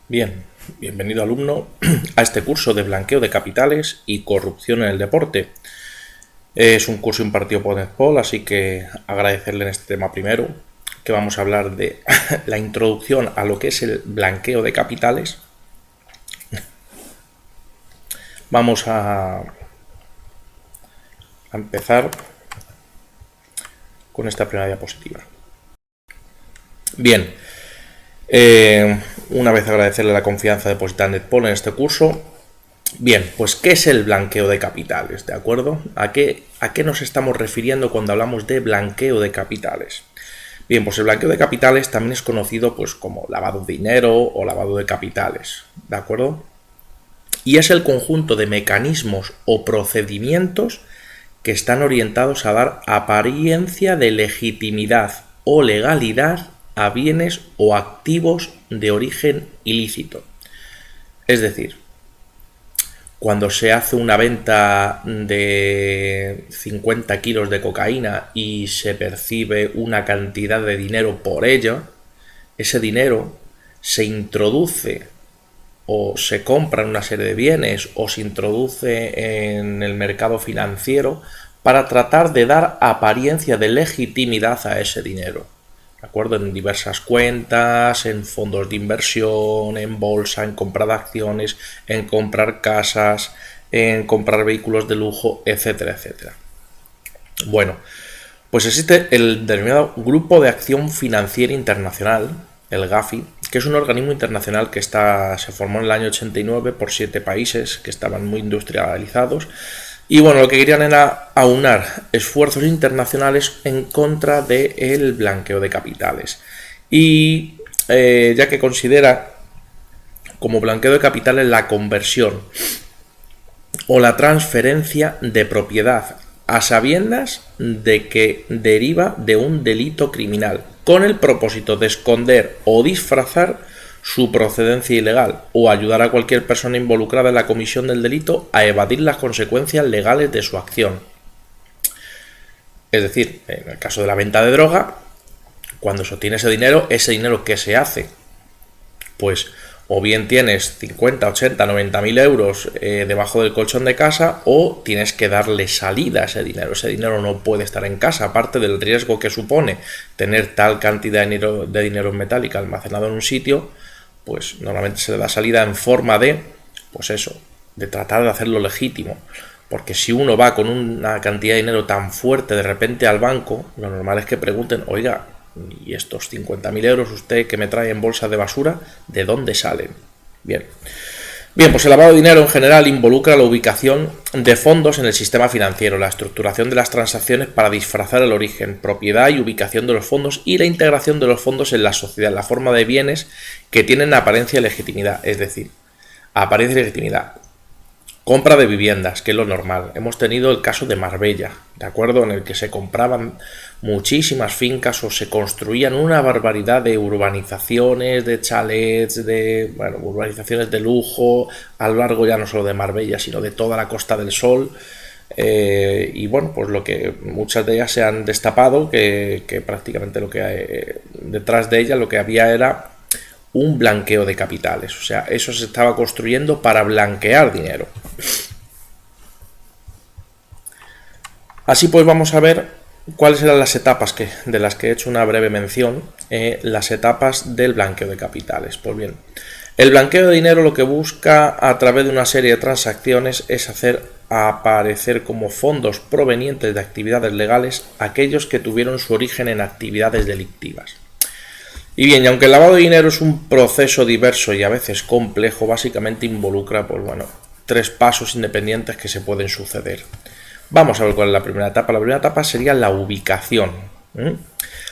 Bien, bienvenido alumno a este curso de blanqueo de capitales y corrupción en el deporte. Es un curso impartido por Netpol, así que agradecerle en este tema primero, que vamos a hablar de la introducción a lo que es el blanqueo de capitales. Vamos a empezar con esta primera diapositiva. Bien, una vez agradecerle la confianza depositada en Netpol en este curso. Bien, pues ¿qué es el blanqueo de capitales? ¿De acuerdo? ¿A qué nos estamos refiriendo cuando hablamos de blanqueo de capitales? Bien, pues el blanqueo de capitales también es conocido pues como lavado de dinero o lavado de capitales, ¿de acuerdo? Y es el conjunto de mecanismos o procedimientos que están orientados a dar apariencia de legitimidad o legalidad a bienes o activos de origen ilícito. Es decir, cuando se hace una venta de 50 kilos de cocaína y se percibe una cantidad de dinero por ello, ese dinero se introduce o se compran una serie de bienes o se introduce en el mercado financiero para tratar de dar apariencia de legitimidad a ese dinero. ¿De acuerdo? En diversas cuentas, en fondos de inversión, en bolsa, en compra de acciones, en comprar casas, en comprar vehículos de lujo, etcétera, etcétera. Bueno, pues existe el denominado Grupo de Acción Financiera Internacional, el GAFI, que es un organismo internacional que se formó en el año 89 por 7 países que estaban muy industrializados. Y bueno, lo que querían era aunar esfuerzos internacionales en contra del blanqueo de capitales. Y ya que considera como blanqueo de capitales la conversión o la transferencia de propiedad a sabiendas de que deriva de un delito criminal, con el propósito de esconder o disfrazar su procedencia ilegal o ayudar a cualquier persona involucrada en la comisión del delito a evadir las consecuencias legales de su acción. Es decir, en el caso de la venta de droga, cuando se obtiene ese dinero, ¿qué se hace? Pues o bien tienes 50, 80, 90 mil euros debajo del colchón de casa, o tienes que darle salida a ese dinero. Ese dinero no puede estar en casa, aparte del riesgo que supone tener tal cantidad de dinero en metálica almacenado en un sitio. Pues normalmente se le da salida en forma de, pues eso, de tratar de hacerlo legítimo. Porque si uno va con una cantidad de dinero tan fuerte de repente al banco, lo normal es que pregunten, oiga, ¿y estos 50.000 euros usted que me trae en bolsa de basura, de dónde salen? Bien, pues el lavado de dinero en general involucra la ubicación de fondos en el sistema financiero, la estructuración de las transacciones para disfrazar el origen, propiedad y ubicación de los fondos y la integración de los fondos en la sociedad, la forma de bienes que tienen apariencia de legitimidad, es decir, apariencia de legitimidad. Compra de viviendas, que es lo normal. Hemos tenido el caso de Marbella, ¿de acuerdo? En el que se compraban muchísimas fincas o se construían una barbaridad de urbanizaciones, de chalets, urbanizaciones de lujo, a lo largo ya no solo de Marbella, sino de toda la Costa del Sol. Y bueno, pues lo que muchas de ellas se han destapado, que prácticamente lo que detrás de ellas lo que había era un blanqueo de capitales, o sea, eso se estaba construyendo para blanquear dinero. Así pues vamos a ver cuáles eran las etapas de las que he hecho una breve mención, las etapas del blanqueo de capitales. Pues bien, el blanqueo de dinero lo que busca a través de una serie de transacciones es hacer aparecer como fondos provenientes de actividades legales aquellos que tuvieron su origen en actividades delictivas. Y bien, y aunque el lavado de dinero es un proceso diverso y a veces complejo, básicamente involucra, pues bueno, 3 pasos independientes que se pueden suceder. Vamos a ver cuál es la primera etapa. La primera etapa sería la ubicación.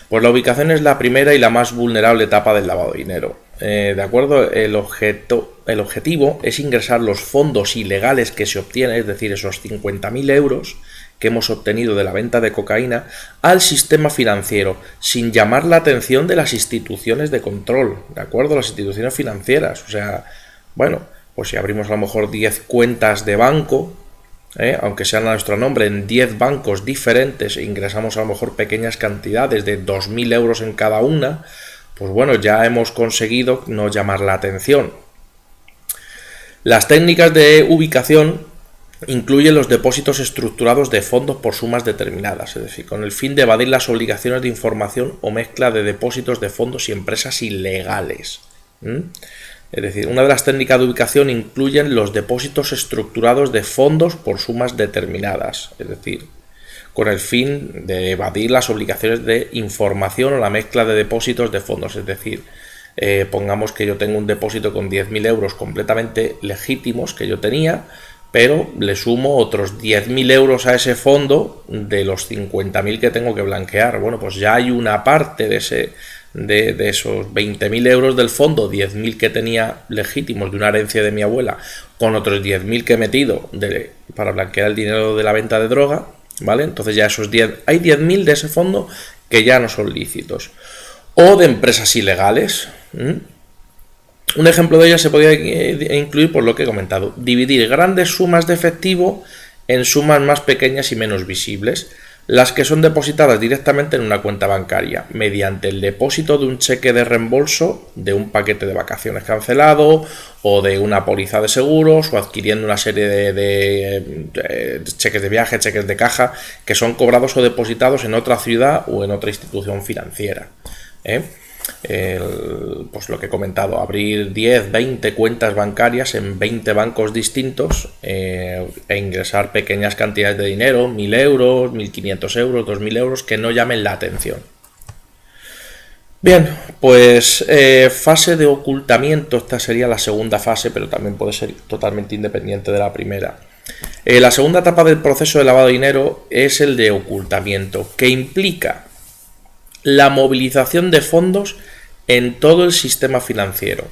Pues la ubicación es la primera y la más vulnerable etapa del lavado de dinero. ¿De acuerdo? El objetivo es ingresar los fondos ilegales que se obtienen, es decir, esos 50.000 euros que hemos obtenido de la venta de cocaína, al sistema financiero, sin llamar la atención de las instituciones de control, ¿de acuerdo? Las instituciones financieras. O sea, bueno, pues si abrimos a lo mejor 10 cuentas de banco, aunque sean a nuestro nombre, en 10 bancos diferentes, e ingresamos a lo mejor pequeñas cantidades de 2.000 euros en cada una, pues bueno, ya hemos conseguido no llamar la atención. Las técnicas de ubicación incluyen los depósitos estructurados de fondos por sumas determinadas, es decir, con el fin de evadir las obligaciones de información o mezcla de depósitos de fondos y empresas ilegales. Es decir, una de las técnicas de ubicación incluyen los depósitos estructurados de fondos por sumas determinadas, es decir, con el fin de evadir las obligaciones de información o la mezcla de depósitos de fondos, es decir, pongamos que yo tengo un depósito con 10.000 euros completamente legítimos que yo tenía, pero le sumo otros 10.000 euros a ese fondo de los 50.000 que tengo que blanquear. Bueno, pues ya hay una parte de esos 20.000 euros del fondo, 10.000 que tenía legítimos de una herencia de mi abuela, con otros 10.000 que he metido para blanquear el dinero de la venta de droga, ¿vale? Entonces ya hay 10.000 de ese fondo que ya no son lícitos. O de empresas ilegales. Un ejemplo de ellas se podría incluir por lo que he comentado: dividir grandes sumas de efectivo en sumas más pequeñas y menos visibles, las que son depositadas directamente en una cuenta bancaria, mediante el depósito de un cheque de reembolso de un paquete de vacaciones cancelado, o de una póliza de seguros, o adquiriendo una serie de cheques de viaje, cheques de caja, que son cobrados o depositados en otra ciudad o en otra institución financiera. Pues lo que he comentado, abrir 10, 20 cuentas bancarias en 20 bancos distintos, e ingresar pequeñas cantidades de dinero, 1.000 euros, 1.500 euros, 2.000 euros, que no llamen la atención. Bien, pues fase de ocultamiento, esta sería la segunda fase, pero también puede ser totalmente independiente de la primera. La segunda etapa del proceso de lavado de dinero es el de ocultamiento, que implica la movilización de fondos en todo el sistema financiero,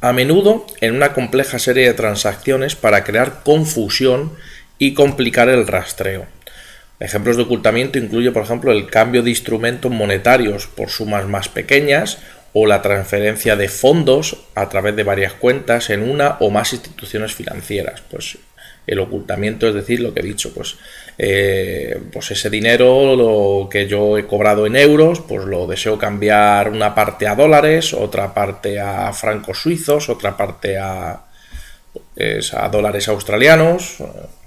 a menudo en una compleja serie de transacciones para crear confusión y complicar el rastreo. Ejemplos de ocultamiento incluye, por ejemplo, el cambio de instrumentos monetarios por sumas más pequeñas, o la transferencia de fondos a través de varias cuentas en una o más instituciones financieras. Pues el ocultamiento, es decir, lo que he dicho, pues ese dinero lo que yo he cobrado en euros, pues lo deseo cambiar una parte a dólares, otra parte a francos suizos, otra parte a dólares australianos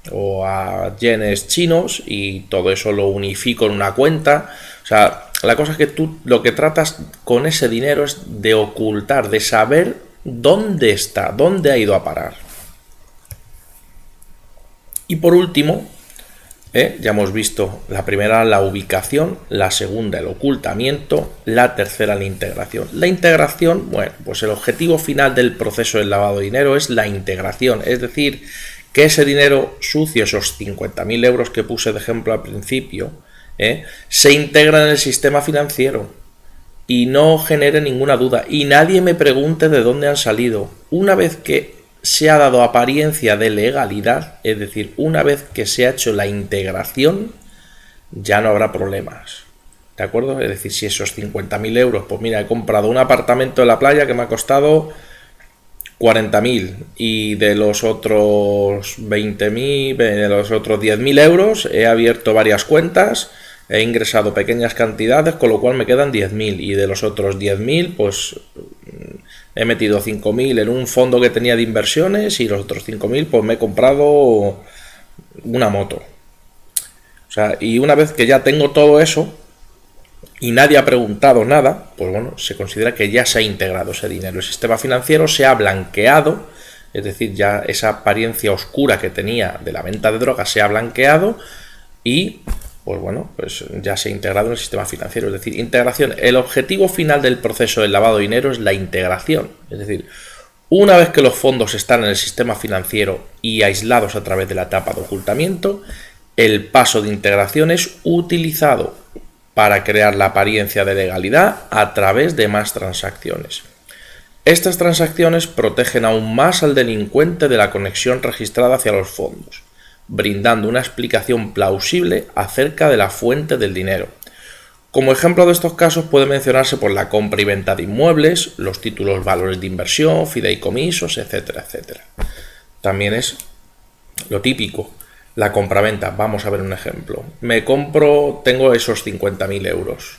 o a yenes chinos, y todo eso lo unifico en una cuenta. O sea, la cosa es que tú lo que tratas con ese dinero es de ocultar, de saber dónde está, dónde ha ido a parar. Y por último, ya hemos visto la primera, la ubicación; la segunda, el ocultamiento; la tercera, la integración. La integración, bueno, pues el objetivo final del proceso del lavado de dinero es la integración, es decir, que ese dinero sucio, esos 50.000 euros que puse de ejemplo al principio, se integra en el sistema financiero y no genere ninguna duda, y nadie me pregunte de dónde han salido. Una vez que se ha dado apariencia de legalidad, es decir, una vez que se ha hecho la integración, ya no habrá problemas, ¿de acuerdo? Es decir, si esos 50.000 euros, pues mira, he comprado un apartamento en la playa que me ha costado 40.000, y de los otros 20.000, de los otros 10.000 euros he abierto varias cuentas, he ingresado pequeñas cantidades, con lo cual me quedan 10.000, y de los otros 10.000 pues he metido 5.000 en un fondo que tenía de inversiones, y los otros 5.000 pues me he comprado una moto. O sea, y una vez que ya tengo todo eso y nadie ha preguntado nada, pues bueno, se considera que ya se ha integrado ese dinero. El sistema financiero se ha blanqueado, es decir, ya esa apariencia oscura que tenía de la venta de drogas se ha blanqueado, y pues bueno, pues ya se ha integrado en el sistema financiero. Es decir, integración. El objetivo final del proceso del lavado de dinero es la integración. Es decir, una vez que los fondos están en el sistema financiero y aislados a través de la etapa de ocultamiento, el paso de integración es utilizado para crear la apariencia de legalidad a través de más transacciones. Estas transacciones protegen aún más al delincuente de la conexión registrada hacia los fondos, brindando una explicación plausible acerca de la fuente del dinero. Como ejemplo de estos casos puede mencionarse por la compra y venta de inmuebles, los títulos valores de inversión, fideicomisos, etcétera, etcétera. También es lo típico, la compraventa. Vamos a ver un ejemplo. Tengo esos 50.000 euros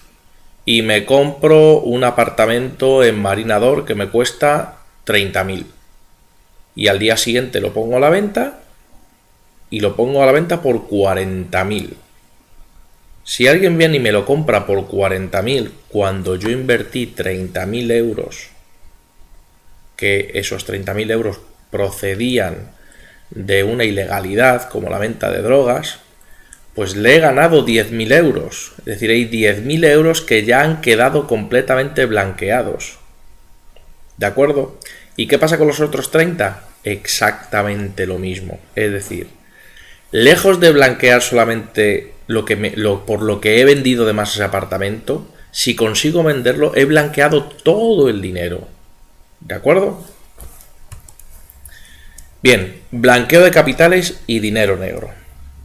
y me compro un apartamento en Marinador que me cuesta 30.000. y al día siguiente lo pongo a la venta y lo pongo a la venta por 40.000. Si alguien viene y me lo compra por 40.000 cuando yo invertí 30.000 euros, que esos 30.000 euros procedían de una ilegalidad como la venta de drogas, pues le he ganado 10.000 euros. Es decir, hay 10.000 euros que ya han quedado completamente blanqueados. ¿De acuerdo? ¿Y qué pasa con los otros 30? Exactamente lo mismo. Es decir, lejos de blanquear solamente por lo que he vendido de más ese apartamento, si consigo venderlo, he blanqueado todo el dinero. ¿De acuerdo? Bien, blanqueo de capitales y dinero negro.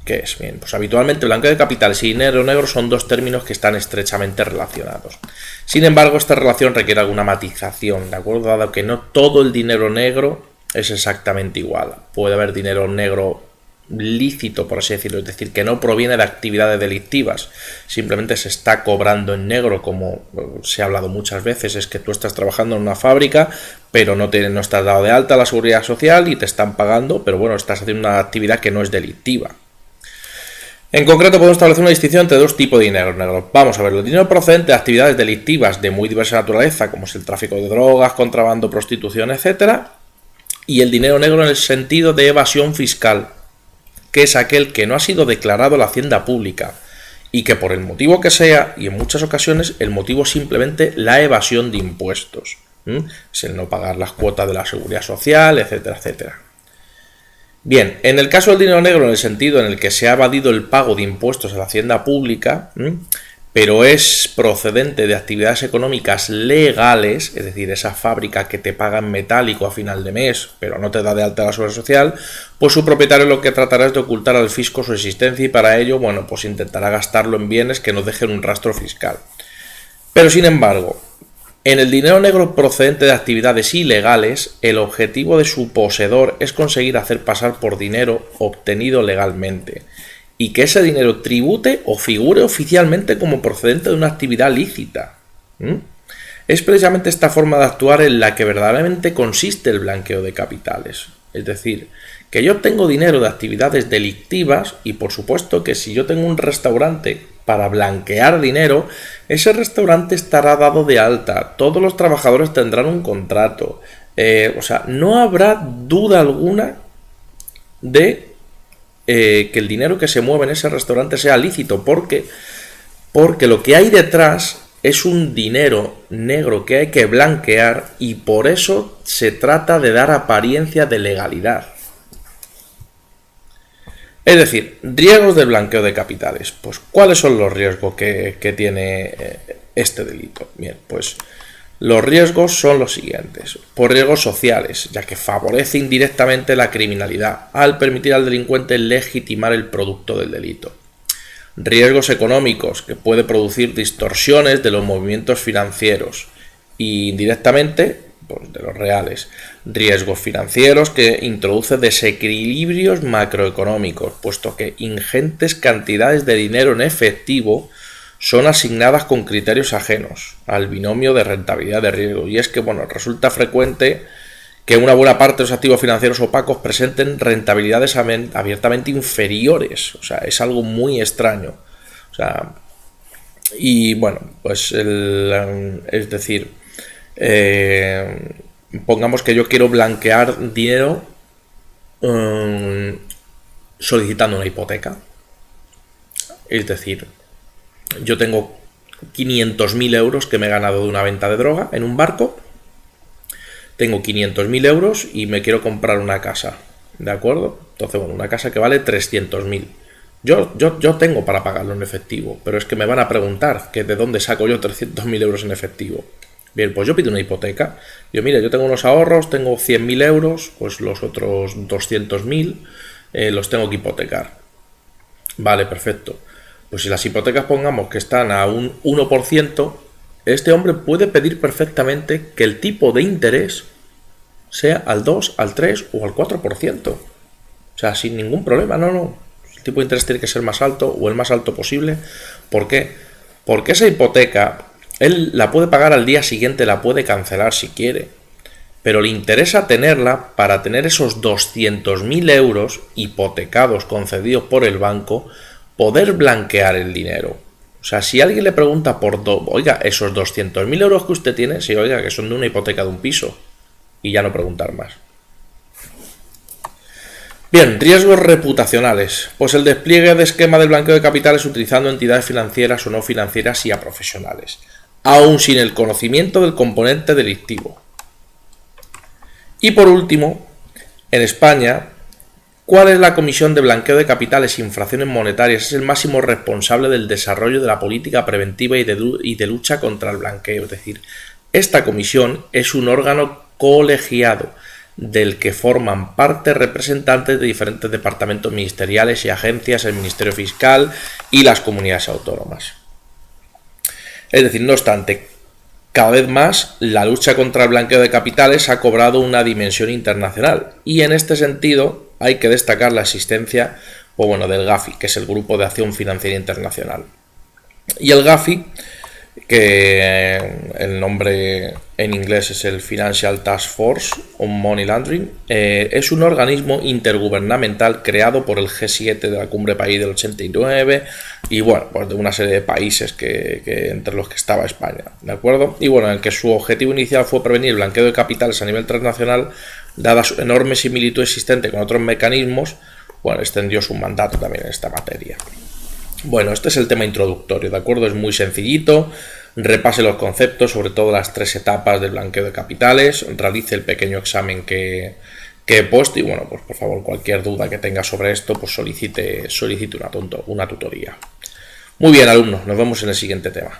¿Qué es? Bien, pues habitualmente blanqueo de capitales y dinero negro son dos términos que están estrechamente relacionados. Sin embargo, esta relación requiere alguna matización, ¿de acuerdo? Dado que no todo el dinero negro es exactamente igual. Puede haber dinero negro lícito, por así decirlo, es decir, que no proviene de actividades delictivas, simplemente se está cobrando en negro, como se ha hablado muchas veces, es que tú estás trabajando en una fábrica, pero no estás dado de alta a la seguridad social y te están pagando, pero bueno, estás haciendo una actividad que no es delictiva. En concreto podemos establecer una distinción entre dos tipos de dinero negro. Vamos a ver, el dinero procedente de actividades delictivas de muy diversa naturaleza, como es el tráfico de drogas, contrabando, prostitución, etcétera, y el dinero negro en el sentido de evasión fiscal, que es aquel que no ha sido declarado a la hacienda pública y que por el motivo que sea, y en muchas ocasiones el motivo es simplemente la evasión de impuestos, es el no pagar las cuotas de la seguridad social, etcétera, etcétera. Bien, en el caso del dinero negro, en el sentido en el que se ha evadido el pago de impuestos a la hacienda pública, pero es procedente de actividades económicas legales, es decir, esa fábrica que te paga en metálico a final de mes, pero no te da de alta la seguridad social, pues su propietario lo que tratará es de ocultar al fisco su existencia y para ello, bueno, pues intentará gastarlo en bienes que no dejen un rastro fiscal. Pero sin embargo, en el dinero negro procedente de actividades ilegales, el objetivo de su poseedor es conseguir hacer pasar por dinero obtenido legalmente y que ese dinero tribute o figure oficialmente como procedente de una actividad lícita. Es precisamente esta forma de actuar en la que verdaderamente consiste el blanqueo de capitales. Es decir, que yo obtengo dinero de actividades delictivas y por supuesto que si yo tengo un restaurante para blanquear dinero, ese restaurante estará dado de alta, todos los trabajadores tendrán un contrato, o sea, no habrá duda alguna de que el dinero que se mueve en ese restaurante sea lícito, porque lo que hay detrás es un dinero negro que hay que blanquear y por eso se trata de dar apariencia de legalidad. Es decir, riesgos de blanqueo de capitales. Pues, ¿cuáles son los riesgos que tiene este delito? Bien, pues los riesgos son los siguientes. Por riesgos sociales, ya que favorece indirectamente la criminalidad al permitir al delincuente legitimar el producto del delito. Riesgos económicos, que puede producir distorsiones de los movimientos financieros y indirectamente pues, de los reales. Riesgos financieros, que introduce desequilibrios macroeconómicos, puesto que ingentes cantidades de dinero en efectivo son asignadas con criterios ajenos al binomio de rentabilidad de riesgo. Y es que, bueno, resulta frecuente que una buena parte de los activos financieros opacos presenten rentabilidades abiertamente inferiores. O sea, es algo muy extraño. O sea, y bueno, pues es decir, pongamos que yo quiero blanquear dinero solicitando una hipoteca. Es decir, yo tengo 500.000 euros que me he ganado de una venta de droga en un barco. Tengo 500.000 euros y me quiero comprar una casa, ¿de acuerdo? Entonces, bueno, una casa que vale 300.000. Yo tengo para pagarlo en efectivo, pero es que me van a preguntar que de dónde saco yo 300.000 euros en efectivo. Bien, pues yo pido una hipoteca. Yo, mira, yo tengo unos ahorros, tengo 100.000 euros, pues los otros 200.000 los tengo que hipotecar. Vale, perfecto. Pues si las hipotecas pongamos que están a un 1%, este hombre puede pedir perfectamente que el tipo de interés sea al 2, al 3 o al 4%. O sea, sin ningún problema, no. El tipo de interés tiene que ser más alto o el más alto posible. ¿Por qué? Porque esa hipoteca él la puede pagar al día siguiente, la puede cancelar si quiere. pero le interesa tenerla para tener esos 200.000 euros hipotecados concedidos por el banco, poder blanquear el dinero. O sea, si alguien le pregunta oiga, esos 200.000 euros que usted tiene, sí, oiga, que son de una hipoteca de un piso, y ya no preguntar más. Bien, riesgos reputacionales. Pues el despliegue de esquema de blanqueo de capitales utilizando entidades financieras o no financieras y a profesionales, aún sin el conocimiento del componente delictivo. Y por último, en España, ¿cuál es la Comisión de Blanqueo de Capitales e Infracciones Monetarias? Es el máximo responsable del desarrollo de la política preventiva y de lucha contra el blanqueo. Es decir, esta comisión es un órgano colegiado del que forman parte representantes de diferentes departamentos ministeriales y agencias, el Ministerio Fiscal y las comunidades autónomas. Es decir, no obstante, cada vez más la lucha contra el blanqueo de capitales ha cobrado una dimensión internacional y en este sentido hay que destacar la existencia del GAFI, que es el Grupo de Acción Financiera Internacional. Y el GAFI, que el nombre en inglés es el Financial Task Force on Money Laundering, es un organismo intergubernamental creado por el G7 de la Cumbre País del 89 y pues de una serie de países que entre los que estaba España, ¿de acuerdo? Y en el que su objetivo inicial fue prevenir el blanqueo de capitales a nivel transnacional, dada su enorme similitud existente con otros mecanismos, extendió su mandato también en esta materia. Bueno, este es el tema introductorio, ¿de acuerdo? Es muy sencillito, repase los conceptos, sobre todo las 3 etapas del blanqueo de capitales, realice el pequeño examen que he puesto y pues por favor cualquier duda que tenga sobre esto, pues solicite una tutoría. Muy bien, alumnos, nos vemos en el siguiente tema.